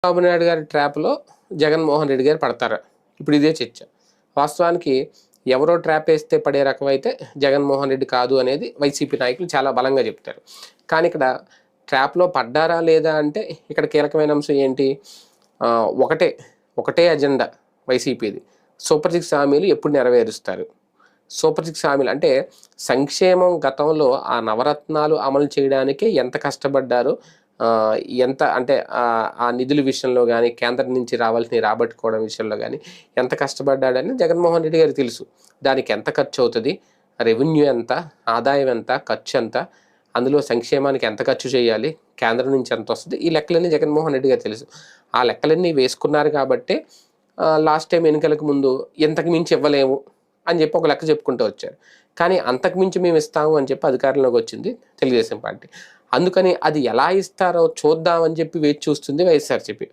చంద్రబాబు నాయుడు గారి ట్రాప్‌లో జగన్మోహన్ రెడ్డి గారు పడతారా? ఇప్పుడు ఇదే చర్చ. వాస్తవానికి ఎవరో ట్రాప్ ఏస్తే పడే రకమైతే జగన్మోహన్ రెడ్డి కాదు అనేది వైసీపీ నాయకులు చాలా బలంగా చెప్తారు. కానీ ఇక్కడ ట్రాప్‌లో పడ్డారా లేదా అంటే ఇక్కడ కీలకమైన అంశం ఏంటి? ఒకటే అజెండా వైసీపీది. సూపర్ సిక్స్ హామీలు ఎప్పుడు నెరవేరుస్తారు? సూపర్ సిక్స్ హామీలు అంటే సంక్షేమం గతంలో ఆ నవరత్నాలు అమలు చేయడానికే ఎంత కష్టపడ్డారో, ఎంత అంటే ఆ నిధుల విషయంలో గానీ, కేంద్రం నుంచి రావాల్సినవి రాబట్టుకోవడం విషయంలో గానీ ఎంత కష్టపడ్డాడని జగన్మోహన్ రెడ్డి గారికి తెలుసు. దానికి ఎంత ఖర్చవుతది? రెవెన్యూ ఎంత? ఆదాయం ఎంత? ఖర్చు ఎంత? అందులో సంక్షేమానికి ఎంత ఖర్చు చేయాలి? కేంద్రం నుంచి ఎంతొస్తది? ఈ లెక్కలన్నీ జగన్మోహన్ రెడ్డి గారికి తెలుసు. ఆ లెక్కలన్నీ వేసుకున్నారు కాబట్టే లాస్ట్ టైం ఎన్నికలకు ముందు ఇంతకు మించి ఇవ్వలేము అని చెప్పి ఒక లెక్క చెప్పుకుంటూ వచ్చారు. కానీ అంతకు మించి మేము ఇస్తాము అని చెప్పి అధికారంలోకి వచ్చింది తెలుగుదేశం పార్టీ. అందుకని అది ఎలా ఇస్తారో చూద్దామని చెప్పి వేచి చూస్తుంది వైఎస్ఆర్‌సీపీ.